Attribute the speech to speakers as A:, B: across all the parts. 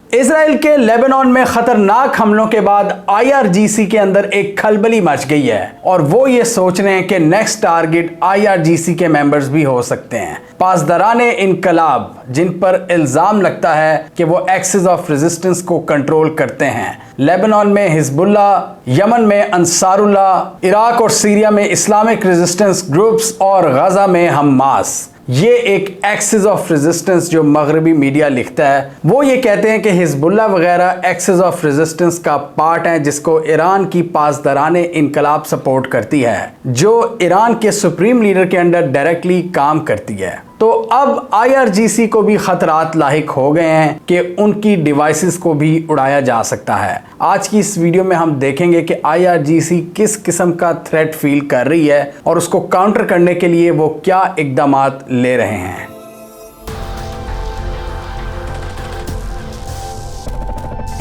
A: Israel के Lebanon में खतरनाक हमलों के बाद आईआरजीसी के अंदर एक खलबली मच गई है और वो ये सोच रहे हैं कि नेक्स्ट टारगेट आईआरजीसी के मेंबर्स भी हो सकते हैं। पासदाराने इनकलाब, जिन पर इल्जाम लगता है कि वो एक्सिस ऑफ रेजिस्टेंस को कंट्रोल करते हैं, लेबनान में हिजबुल्ला, यमन में अंसारुल्लाह, इराक और सीरिया में इस्लामिक रेजिस्टेंस ग्रुप्स और गजा में हमास। ये एक एक्सिस ऑफ रेजिस्टेंस जो मगरबी मीडिया लिखता है, वो ये कहते हैं कि हिजबुल्ला वगैरह एक्सिस ऑफ रेजिस्टेंस का पार्ट है जिसको ईरान की पासदाराने इनकलाब सपोर्ट करती है, जो ईरान के सुप्रीम लीडर के अंडर डायरेक्टली काम करती है। तो अब आईआरजीसी को भी खतरात लाहिक हो गए हैं कि उनकी डिवाइसेस को भी उड़ाया जा सकता है। आज की इस वीडियो में हम देखेंगे कि आईआरजीसी किस किस्म का थ्रेट फील कर रही है और उसको काउंटर करने के लिए वो क्या इक़दामात ले रहे हैं।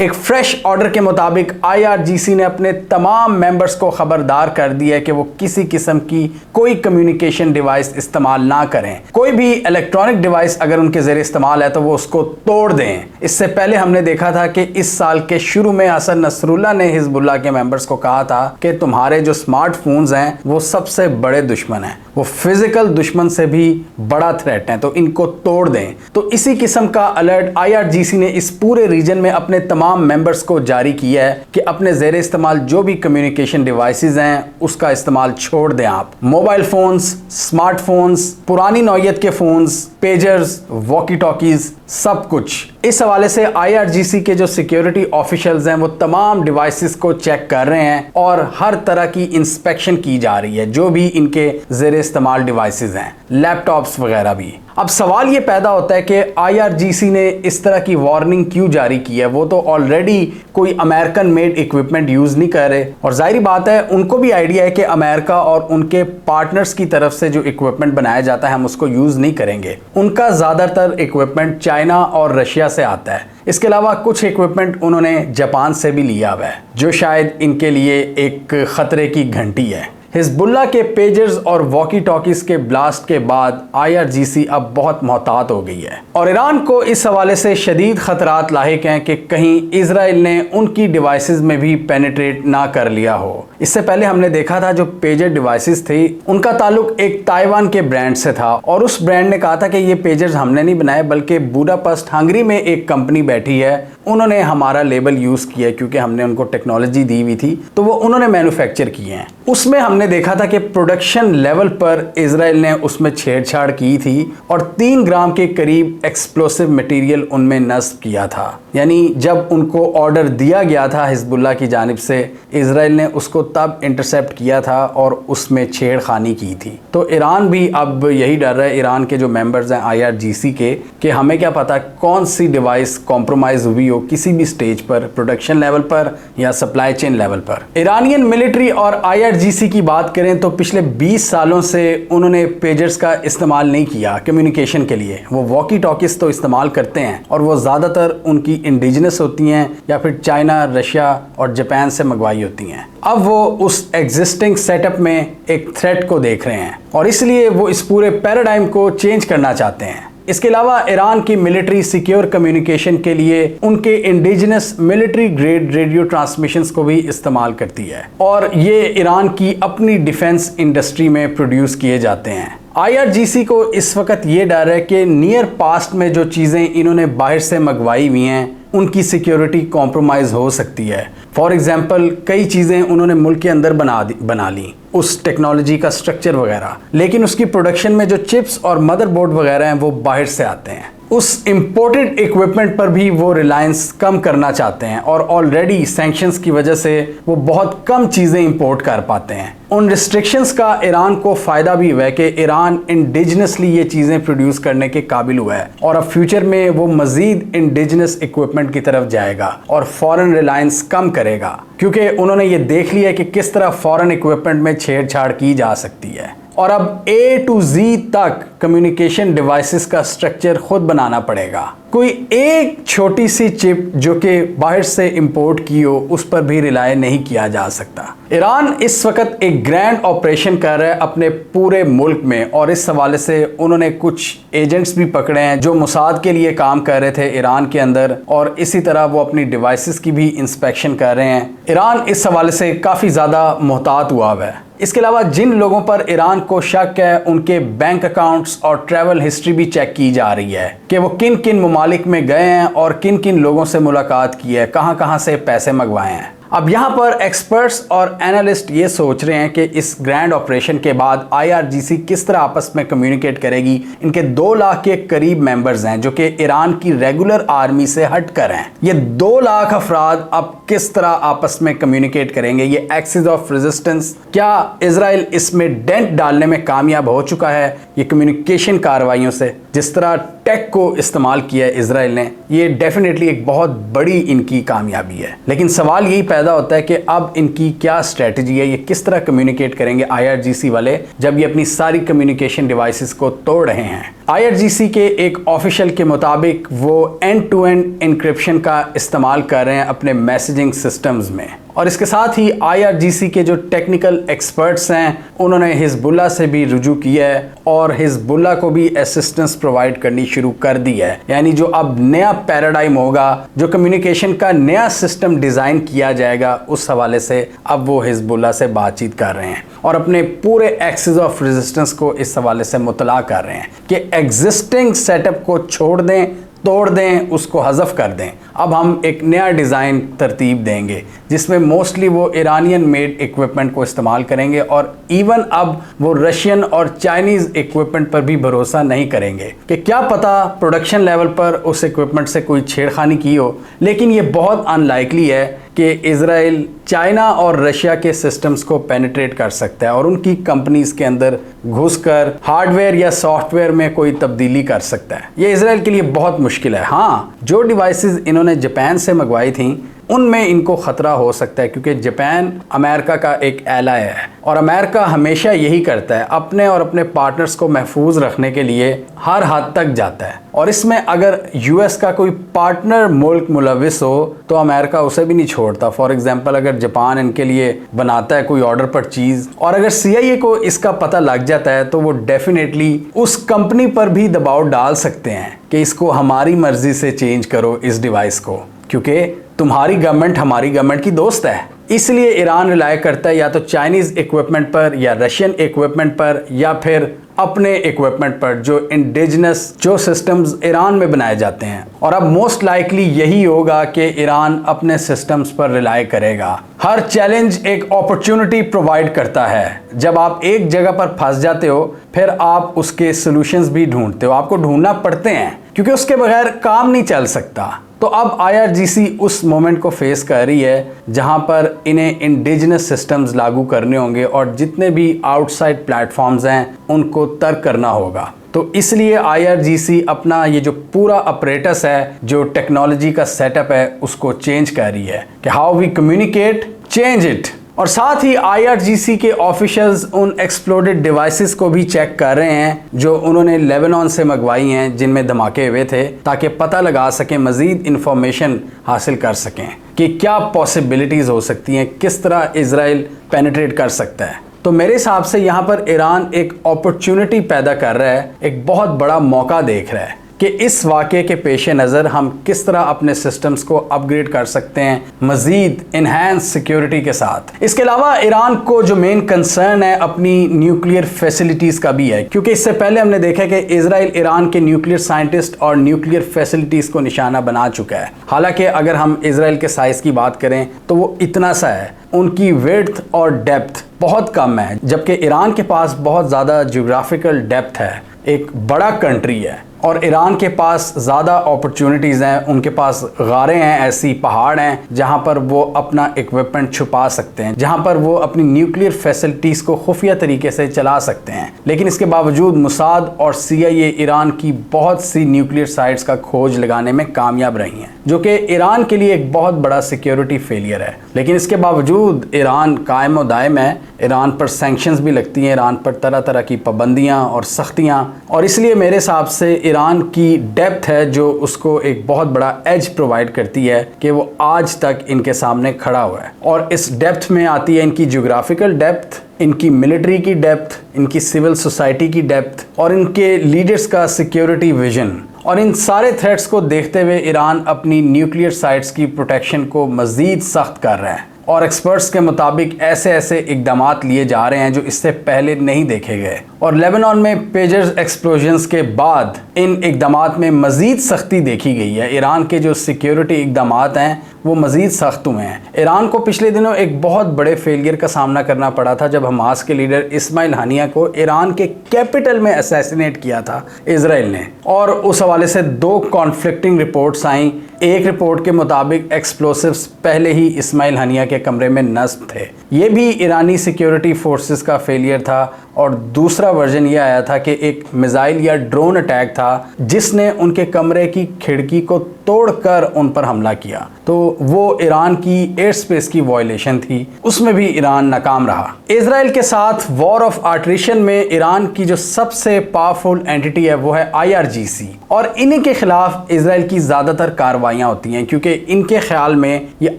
A: एक फ्रेश ऑर्डर के मुताबिक आईआरजीसी ने अपने तमाम मेंबर्स को खबरदार कर दिया है कि वो किसी किस्म की कोई कम्युनिकेशन डिवाइस इस्तेमाल ना करें। कोई भी इलेक्ट्रॉनिक डिवाइस अगर उनके ज़रिए इस्तेमाल है तो वो उसको तोड़ दें। इससे पहले हमने देखा था कि इस साल के शुरू में हसन नसरुल्लाह ने हिजबुल्लाह के मेंबर्स को कहा था कि तुम्हारे जो स्मार्टफोन्स हैं वो सबसे बड़े दुश्मन हैं, वो फिजिकल दुश्मन से भी बड़ा थ्रेट हैं, तो इनको तोड़ दें। तो इसी किस्म का अलर्ट आईआरजीसी ने इस पूरे रीजन में अपने तमाम मेंबर्स को जारी किया है कि अपने ज़ेरे इस्तेमाल जो भी कम्युनिकेशन डिवाइसेस हैं उसका इस्तेमाल छोड़ दें। आप मोबाइल फोन्स, स्मार्टफोन्स, पुरानी नौयत के फोन्स, पेजर्स, वॉकी टॉकीज, सब कुछ। इस हवाले से आईआरजीसी के जो सिक्योरिटी ऑफिशियल्स हैं वो तमाम डिवाइसेस को चेक कर रहे हैं और हर तरह की इंस्पेक्शन की जा रही है, जो भी इनके ज़ेरे इस्तेमाल डिवाइसेस हैं, लैपटॉप्स वगैरह भी। अब सवाल ये पैदा होता है कि आईआरजीसी ने इस तरह की वार्निंग क्यों जारी की है। वो तो ऑलरेडी कोई अमेरिकन मेड इक्विपमेंट यूज़ नहीं कर रहे और जाहिर बात है उनको भी आइडिया है कि अमेरिका और उनके पार्टनर्स की तरफ से जो इक्विपमेंट बनाया जाता है हम उसको यूज़ नहीं करेंगे। उनका ज़्यादातर इक्विपमेंट चाइना और रशिया से आता है। इसके अलावा कुछ इक्विपमेंट उन्होंने जापान से भी लिया हुआ है, जो शायद इनके लिए एक खतरे की घंटी है। हिजबुल्लाह के पेजर्स और वॉकी टॉकीज के ब्लास्ट के बाद आईआरजीसी अब बहुत मोहतात हो गई है और ईरान को इस हवाले से शदीद खतरात लाहिक हैं कि कहीं इजराइल ने उनकी डिवाइसेस में भी पेनिट्रेट ना कर लिया हो। इससे पहले हमने देखा था जो पेजर डिवाइसेस थी उनका ताल्लुक एक ताइवान के ब्रांड से था और उस ब्रांड ने कहा था कि ये पेजर्स हमने नहीं बनाए बल्कि बुडापेस्ट हंगरी में एक कंपनी बैठी है, उन्होंने हमारा लेबल यूज़ किया क्योंकि हमने उनको टेक्नोलॉजी दी हुई थी, तो वो उन्होंने मैन्युफैक्चर किए हैं। उसमें हमने देखा था कि प्रोडक्शन लेवल पर इजराइल ने उसमें छेड़छाड़ की थी और 3 ग्राम के करीब एक्सप्लोसिव मटेरियल उनमें नस्ब किया था। यानी जब उनको ऑर्डर दिया गया था हिजबुल्लाह की जानिब से, इजराइल ने उसको तब इंटरसेप्ट किया था और उसमें छेड़खानी की थी। तो ईरान भी अब यही डर रहा है, ईरान के जो मेंबर्स हैं आईआरजीसी के, कि हमें क्या पता कौन सी डिवाइस कॉम्प्रोमाइज़ हुई हो किसी भी स्टेज पर, प्रोडक्शन लेवल पर या सप्लाई चेन लेवल पर। ईरानियन मिलिट्री और आईआरजीसी की बात करें तो पिछले 20 सालों से उन्होंने पेजर्स का इस्तेमाल नहीं किया कम्युनिकेशन के लिए। वो वॉकी टॉकीज तो इस्तेमाल करते हैं और वो ज़्यादातर उनकी इंडिजिनस होती हैं या फिर चाइना, रशिया और जापान से मंगवाई होती हैं। अब वो उस एग्जिस्टिंग सेटअप में एक थ्रेट को देख रहे हैं और इसलिए वो इस पूरे पैराडाइम को चेंज करना चाहते हैं। इसके अलावा ईरान की मिलिट्री सिक्योर कम्युनिकेशन के लिए उनके indigenous military grade radio transmissions को भी इस्तेमाल करती है और ये ईरान की अपनी डिफेंस इंडस्ट्री में प्रोड्यूस किए जाते हैं। आईआरजीसी को इस वक्त ये डर है कि नियर पास्ट में जो चीज़ें इन्होंने बाहर से मंगवाई हुई हैं उनकी सिक्योरिटी कॉम्प्रोमाइज़ हो सकती है। फॉर एग्जांपल कई चीज़ें उन्होंने मुल्क के अंदर बना ली, उस टेक्नोलॉजी का स्ट्रक्चर वगैरह, लेकिन उसकी प्रोडक्शन में जो चिप्स और मदरबोर्ड वगैरह हैं वो बाहर से आते हैं। उस इम्पोर्टेड इक्विपमेंट पर भी वो रिलायंस कम करना चाहते हैं और ऑलरेडी सैंक्शंस की वजह से वो बहुत कम चीज़ें इंपोर्ट कर पाते हैं। उन रिस्ट्रिक्शंस का ईरान को फ़ायदा भी हुआ है कि ईरान इंडिजिनसली ये चीज़ें प्रोड्यूस करने के काबिल हुआ है और अब फ्यूचर में वो मज़ीद इंडिजिनस इक्विपमेंट की तरफ जाएगा और फॉरेन रिलायंस कम करेगा, क्योंकि उन्होंने ये देख लिया कि किस तरह फॉरेन इक्विपमेंट में छेड़छाड़ की जा सकती है। और अब A to Z तक कम्युनिकेशन डिवाइसेस का स्ट्रक्चर खुद बनाना पड़ेगा। कोई एक छोटी सी चिप जो कि बाहर से इंपोर्ट की हो उस पर भी रिलाय नहीं किया जा सकता। ईरान इस वक्त एक ग्रैंड ऑपरेशन कर रहा है अपने पूरे मुल्क में, और इस हवाले से उन्होंने कुछ एजेंट्स भी पकड़े हैं जो मुसाद के लिए काम कर रहे थे ईरान के अंदर, और इसी तरह वो अपनी डिवाइसेस की भी इंस्पेक्शन कर रहे हैं। ईरान इस हवाले से काफ़ी ज़्यादा मोहतात हुआ है। इसके अलावा जिन लोगों पर ईरान को शक है उनके बैंक अकाउंट्स और ट्रैवल हिस्ट्री भी चेक की जा रही है कि वो किन किन ममालिक में गए हैं और किन किन लोगों से मुलाकात की है, कहां कहां से पैसे मंगवाए हैं। अब यहाँ पर एक्सपर्ट्स और एनालिस्ट ये सोच रहे हैं कि इस ग्रैंड ऑपरेशन के बाद IRGC किस तरह आपस में कम्युनिकेट करेगी। इनके 2 लाख के करीब मेंबर्स हैं जो कि ईरान की रेगुलर आर्मी से हटकर हैं। ये 2 लाख अफराद अब किस तरह आपस में कम्युनिकेट करेंगे, ये एक्सिस ऑफ रेजिस्टेंस, क्या इजराइल इसमें डेंट डालने में कामयाब हो चुका है ये कम्युनिकेशन कार्रवाइयों से? जिस तरह टेक को इस्तेमाल किया है इजराइल ने, ये डेफिनेटली एक बहुत बड़ी इनकी कामयाबी है। लेकिन सवाल यही पैदा होता है कि अब इनकी क्या स्ट्रेटजी है, ये किस तरह कम्युनिकेट करेंगे IRGC वाले जब ये अपनी सारी कम्युनिकेशन डिवाइसेस को तोड़ रहे हैं। IRGC के एक ऑफिशियल के मुताबिक वो एंड टू एंड इंक्रिप्शन का इस्तेमाल कर रहे हैं अपने मैसेजिंग सिस्टम्स में, और इसके साथ ही IRGC के जो टेक्निकल एक्सपर्ट्स हैं उन्होंने हिजबुल्लाह से भी रुजू किया है और हिजबुल्लाह को भी असिस्टेंस प्रोवाइड करनी शुरू कर दी है। यानी जो अब नया पैराडाइम होगा, जो कम्युनिकेशन का नया सिस्टम डिज़ाइन किया जाएगा, उस हवाले से अब वो हिजबुल्लाह से बातचीत कर रहे हैं और अपने पूरे एक्सिस ऑफ रेजिस्टेंस को इस हवाले से मुतला कर रहे हैं कि एग्जिस्टिंग सेटअप को छोड़ दें, तोड़ दें, उसको हज़फ कर दें। अब हम एक नया डिज़ाइन तरतीब देंगे जिसमें मोस्टली वो ईरानियन मेड इक्विपमेंट को इस्तेमाल करेंगे, और इवन अब वो रशियन और चाइनीज़ इक्विपमेंट पर भी भरोसा नहीं करेंगे कि क्या पता प्रोडक्शन लेवल पर उस इक्विपमेंट से कोई छेड़खानी की हो। लेकिन ये बहुत अनलाइकली है कि इजराइल चाइना और रशिया के सिस्टम्स को पेनिट्रेट कर सकता है और उनकी कंपनीज के अंदर घुसकर हार्डवेयर या सॉफ्टवेयर में कोई तब्दीली कर सकता है। ये इजराइल के लिए बहुत मुश्किल है। हाँ, जो डिवाइसेस इन्होंने जापान से मंगवाई थी उनमें इनको ख़तरा हो सकता है, क्योंकि जापान अमेरिका का एक एलाय है और अमेरिका हमेशा यही करता है, अपने और अपने पार्टनर्स को महफूज रखने के लिए हर हद तक जाता है। और इसमें अगर US का कोई पार्टनर मुल्क मुलविस हो तो अमेरिका उसे भी नहीं छोड़ता। फॉर एग्जांपल, अगर जापान इनके लिए बनाता है कोई ऑर्डर पर चीज़ और अगर CIA को इसका पता लग जाता है तो वो डेफिनेटली उस कंपनी पर भी दबाव डाल सकते हैं कि इसको हमारी मर्जी से चेंज करो इस डिवाइस को, क्योंकि तुम्हारी गवर्नमेंट हमारी गवर्नमेंट की दोस्त है। इसलिए ईरान रिलाय करता है या तो चाइनीज़ इक्विपमेंट पर या रशियन इक्विपमेंट पर या फिर अपने इक्विपमेंट पर जो इंडिजिनस जो सिस्टम्स ईरान में बनाए जाते हैं। और अब मोस्ट लाइकली यही होगा कि ईरान अपने सिस्टम्स पर रिलाय करेगा। हर चैलेंज एक अपॉर्चुनिटी प्रोवाइड करता है। जब आप एक जगह पर फंस जाते हो फिर आप उसके सॉल्यूशंस भी ढूंढते हो, आपको ढूंढना पड़ते हैं क्योंकि उसके बगैर काम नहीं चल सकता। तो अब IRGC उस मोमेंट को फेस कर रही है जहां पर इन्हें इंडिजिनस सिस्टम्स लागू करने होंगे और जितने भी आउटसाइड प्लेटफॉर्म्स हैं उनको तर्क करना होगा। तो इसलिए IRGC अपना ये जो पूरा अपरेटस है, जो टेक्नोलॉजी का सेटअप है, उसको चेंज कर रही है कि how we communicate, change it. और साथ ही IRGC के ऑफिशियल्स उन एक्सप्लोडेड डिवाइसेस को भी चेक कर रहे हैं जो उन्होंने लेबनान से मंगवाई हैं जिनमें धमाके हुए थे, ताकि पता लगा सकें, मज़ीद इंफॉर्मेशन हासिल कर सकें कि क्या पॉसिबिलिटीज़ हो सकती हैं, किस तरह इजराइल पेनिट्रेट कर सकता है। तो मेरे हिसाब से यहाँ पर ईरान एक अपॉर्चुनिटी पैदा कर रहा है, एक बहुत बड़ा मौका देख रहा है कि इस वाक़े के पेश नज़र हम किस तरह अपने सिस्टम्स को अपग्रेड कर सकते हैं मज़ीद इन्हेंस सिक्योरिटी के साथ। इसके अलावा ईरान को जो मेन कंसर्न है अपनी न्यूक्लियर फैसिलिटीज़ का भी है, क्योंकि इससे पहले हमने देखा कि इजराइल ईरान के न्यूक्लियर साइंटिस्ट और न्यूक्लियर फैसिलिटीज़ को निशाना बना चुका है। हालांकि अगर हम इजराइल के साइज़ की बात करें तो वो इतना सा है, उनकी विड्थ और डेप्थ बहुत कम है, जबकि ईरान के पास बहुत ज़्यादा ज्योग्राफिकल डेप्थ है, एक बड़ा कंट्री है और ईरान के पास ज़्यादा अपॉर्चुनिटीज़ हैं। उनके पास गारें हैं, ऐसी पहाड़ हैं जहां पर वो अपना इक्विपमेंट छुपा सकते हैं, जहां पर वो अपनी न्यूक्लियर फैसिलिटीज़ को खुफिया तरीके से चला सकते हैं। लेकिन इसके बावजूद मुसाद और CIA ईरान की बहुत सी न्यूक्लियर साइट्स का खोज लगाने में कामयाब रही हैं, जो कि ईरान के लिए एक बहुत बड़ा सिक्योरिटी फेलियर है। लेकिन इसके बावजूद ईरान कायम व दायम है। ईरान पर सैंक्शंस भी लगती हैं, ईरान पर तरह तरह की पाबंदियाँ और सख्तियाँ, और इसलिए मेरे हिसाब से ईरान की डेप्थ है जो उसको एक बहुत बड़ा एज प्रोवाइड करती है कि वो आज तक इनके सामने खड़ा हुआ है। और इस डेप्थ में आती है इनकी ज्योग्राफिकल डेप्थ, इनकी मिलिट्री की डेप्थ, इनकी सिविल सोसाइटी की डेप्थ और इनके लीडर्स का सिक्योरिटी विजन। और इन सारे थ्रेट्स को देखते हुए ईरान अपनी न्यूक्लियर साइट्स की प्रोटेक्शन को मज़ीद सख्त कर रहा है और एक्सपर्ट्स के मुताबिक ऐसे ऐसे इकदाम लिए जा रहे हैं जो इससे पहले नहीं देखे गए। और लेबनान में पेजर्स एक्सप्लोजन्स के बाद इन इकदाम में मज़ीद सख्ती देखी गई है। ईरान के जो सिक्योरिटी इकदाम हैं वो मज़ीद सख्त हुए हैं। ईरान को पिछले दिनों एक बहुत बड़े फेलियर का सामना करना पड़ा था जब हमास के लीडर इस्माइल हानिया को ईरान के कैपिटल में असैसिनेट किया था इजराइल ने। और उस हवाले से दो कॉन्फ्लिक्टिंग रिपोर्ट्स आई। एक रिपोर्ट के मुताबिक एक्सप्लोसिव्स पहले ही इस्माइल हानिया के कमरे में नस्ब थे, ये भी ईरानी सिक्योरिटी फोर्सेस का फेलियर था। और दूसरा वर्जन ये आया था कि एक मिसाइल या ड्रोन अटैक था जिसने उनके कमरे की खिड़की को तोड़कर उन पर हमला किया। तो वो ईरान की एयर स्पेस की वायलेशन थी, उसमें भी ईरान नाकाम रहा। इजराइल के साथ वॉर ऑफ आर्ट्रिशन में ईरान की जो सबसे पावरफुल एंटिटी है वो है IRGC, और इन्हीं के खिलाफ इजराइल की ज़्यादातर कार्रवाइयाँ होती हैं क्योंकि इनके ख्याल में ये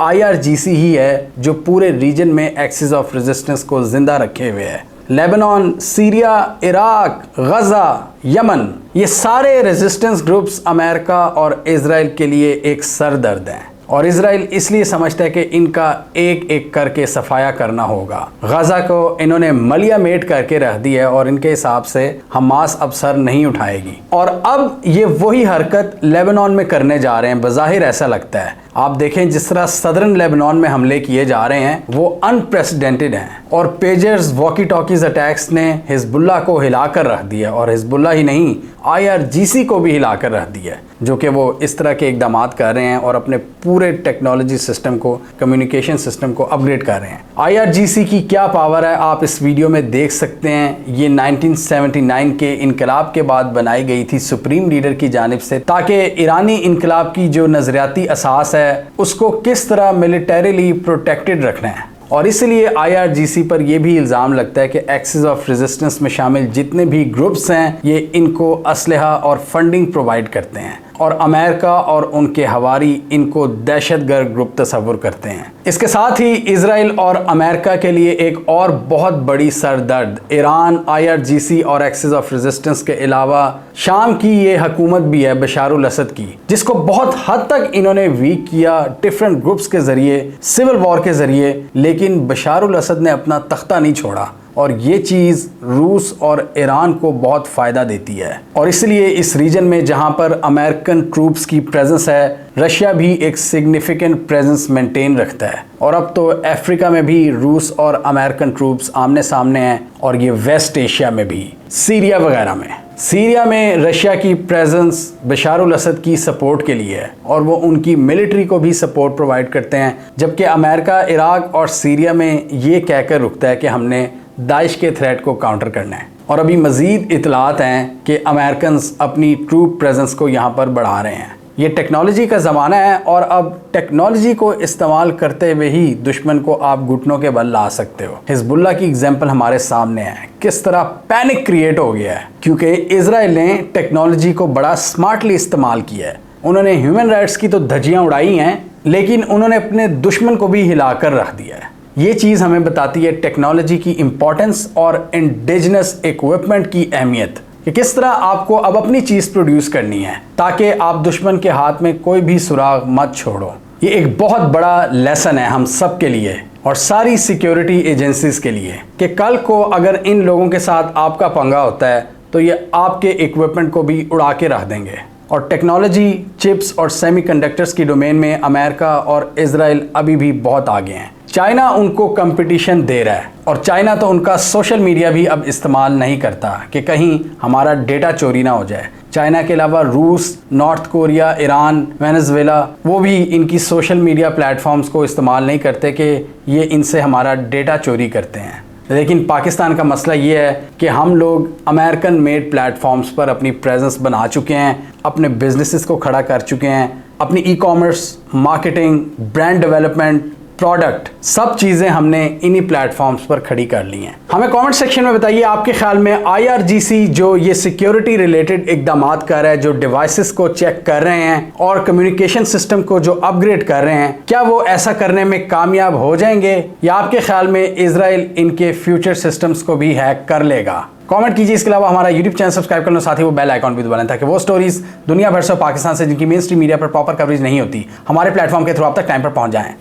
A: IRGC ही है जो पूरे रीजन में एक्सिस ऑफ रेजिस्टेंस को जिंदा रखे हुए है। लेबनान, सीरिया, इराक, गजा, यमन, ये सारे रेजिस्टेंस ग्रुप्स अमेरिका और इजराइल के लिए एक सरदर्द हैं और इजराइल इसलिए समझता है कि इनका एक एक करके सफाया करना होगा। गजा को इन्होंने मलिया मेट करके रख दिया है और इनके हिसाब से हमास अब सर नहीं उठाएगी। और अब ये वही हरकत लेबनान में करने जा रहे हैं, बज़ाहिर ऐसा लगता है। आप देखें जिस तरह सदर्न लेबनान में हमले किए जा रहे हैं वो अनप्रेसिडेंटेड हैं और पेजर्स, वॉकी टॉकीज अटैक्स ने हिजबुल्लाह को हिलाकर रख दिया और हिजबुल्लाह ही नहीं IRGC को भी हिलाकर रख दिया, जो कि वो इस तरह के इकदाम कर रहे हैं और अपने पूरे टेक्नोलॉजी सिस्टम को, कम्युनिकेशन सिस्टम को अपग्रेड कर रहे हैं। IRGC की क्या पावर है आप इस वीडियो में देख सकते हैं। ये 1979 के इनकलाब के बाद बनाई गई थी सुप्रीम लीडर की जानिब से, ताकि ईरानी इनकलाब की जो नजरियाती असास है उसको किस तरह मिलिटरीली प्रोटेक्टेड रखना है। और इसलिए IRGC पर यह भी इल्ज़ाम लगता है कि एक्सिस ऑफ रेजिस्टेंस में शामिल जितने भी ग्रुप्स हैं ये इनको असलहा और फंडिंग प्रोवाइड करते हैं और अमेरिका और उनके हवारी इनको दहशतगर्द ग्रुप तस्वुर करते हैं। इसके साथ ही इजराइल और अमेरिका के लिए एक और बहुत बड़ी सरदर्द ईरान, IRGC और एक्सिस ऑफ रेजिस्टेंस के अलावा शाम की ये हुकूमत भी है बशारुल असद की, जिसको बहुत हद तक इन्होंने वीक किया डिफरेंट ग्रुप्स के जरिए, सिविल वॉर के जरिए, लेकिन बशारुल असद ने अपना तख्ता नहीं छोड़ा और ये चीज़ रूस और ईरान को बहुत फ़ायदा देती है। और इसलिए इस रीजन में जहाँ पर अमेरिकन ट्रूप्स की प्रेजेंस है, रशिया भी एक सिग्निफिकेंट प्रेजेंस मेंटेन रखता है। और अब तो अफ्रीका में भी रूस और अमेरिकन ट्रूप्स आमने सामने हैं और ये वेस्ट एशिया में भी, सीरिया वगैरह में। सीरिया में रशिया की प्रेजेंस बशारुल असद की सपोर्ट के लिए है और वो उनकी मिलिट्री को भी सपोर्ट प्रोवाइड करते हैं, जबकि अमेरिका इराक और सीरिया में ये कहकर रुकता है कि हमने दाइश के थ्रेट को काउंटर करना है। और अभी मज़ीद इतलात हैं कि अमेरिकन्स अपनी ट्रूप प्रेजेंस को यहाँ पर बढ़ा रहे हैं। ये टेक्नोलॉजी का ज़माना है और अब टेक्नोलॉजी को इस्तेमाल करते हुए ही दुश्मन को आप घुटनों के बल ला सकते हो। हिजबुल्लाह की एग्जाम्पल हमारे सामने है, किस तरह पैनिक क्रिएट हो गया है क्योंकि इजराइल ने टेक्नोलॉजी को बड़ा स्मार्टली इस्तेमाल किया है। उन्होंने ह्यूमन राइट्स की तो धज्जियाँ उड़ाई हैं, लेकिन उन्होंने अपने दुश्मन को भी हिलाकर रख दिया है। ये चीज़ हमें बताती है टेक्नोलॉजी की इम्पोर्टेंस और इंडिजिनस इक्विपमेंट की अहमियत, कि किस तरह आपको अब अपनी चीज़ प्रोड्यूस करनी है ताकि आप दुश्मन के हाथ में कोई भी सुराग मत छोड़ो। ये एक बहुत बड़ा लेसन है हम सब के लिए और सारी सिक्योरिटी एजेंसीज के लिए कि कल को अगर इन लोगों के साथ आपका पंगा होता है तो ये आपके इक्विपमेंट को भी उड़ा के रख देंगे। और टेक्नोलॉजी, चिप्स और सेमीकंडक्टर्स की डोमेन में अमेरिका और इजराइल अभी भी बहुत आगे हैं। चाइना उनको कंपटीशन दे रहा है और चाइना तो उनका सोशल मीडिया भी अब इस्तेमाल नहीं करता कि कहीं हमारा डेटा चोरी ना हो जाए। चाइना के अलावा रूस, नॉर्थ कोरिया, ईरान, वेनेजुएला, वो भी इनकी सोशल मीडिया प्लेटफॉर्म्स को इस्तेमाल नहीं करते कि ये इनसे हमारा डेटा चोरी करते हैं। लेकिन पाकिस्तान का मसला ये है कि हम लोग अमेरिकन मेड प्लेटफॉर्म्स पर अपनी प्रेजेंस बना चुके हैं, अपने बिजनेसेस को खड़ा कर चुके हैं, अपनी e commerce, marketing, brand development, product, सब चीज़ें हमने इन्हीं प्लेटफॉर्म्स पर खड़ी कर ली हैं। हमें कमेंट सेक्शन में बताइए आपके ख्याल में IRGC जो ये सिक्योरिटी रिलेटेड इकदाम कर रहा है, जो डिवाइसेस को चेक कर रहे हैं और कम्युनिकेशन सिस्टम को जो अपग्रेड कर रहे हैं, क्या वो ऐसा करने में कामयाब हो जाएंगे या आपके ख्याल में इजराइल इनके फ्यूचर सिस्टम्स को भी हैक कर लेगा? कमेंट कीजिए। इसके अलावा हमारा यूट्यूब चैनल सब्सक्राइब कर लो, साथ ही वो बेल आइकॉन भी दबा लें ताकि वो स्टोरीज दुनिया भर से पाकिस्तान से जिनकी मेन स्ट्रीम मीडिया पर प्रॉपर कवरेज नहीं होती, हमारे प्लेटफॉर्म के थ्रू आप तक टाइम पर पहुंच जाएं।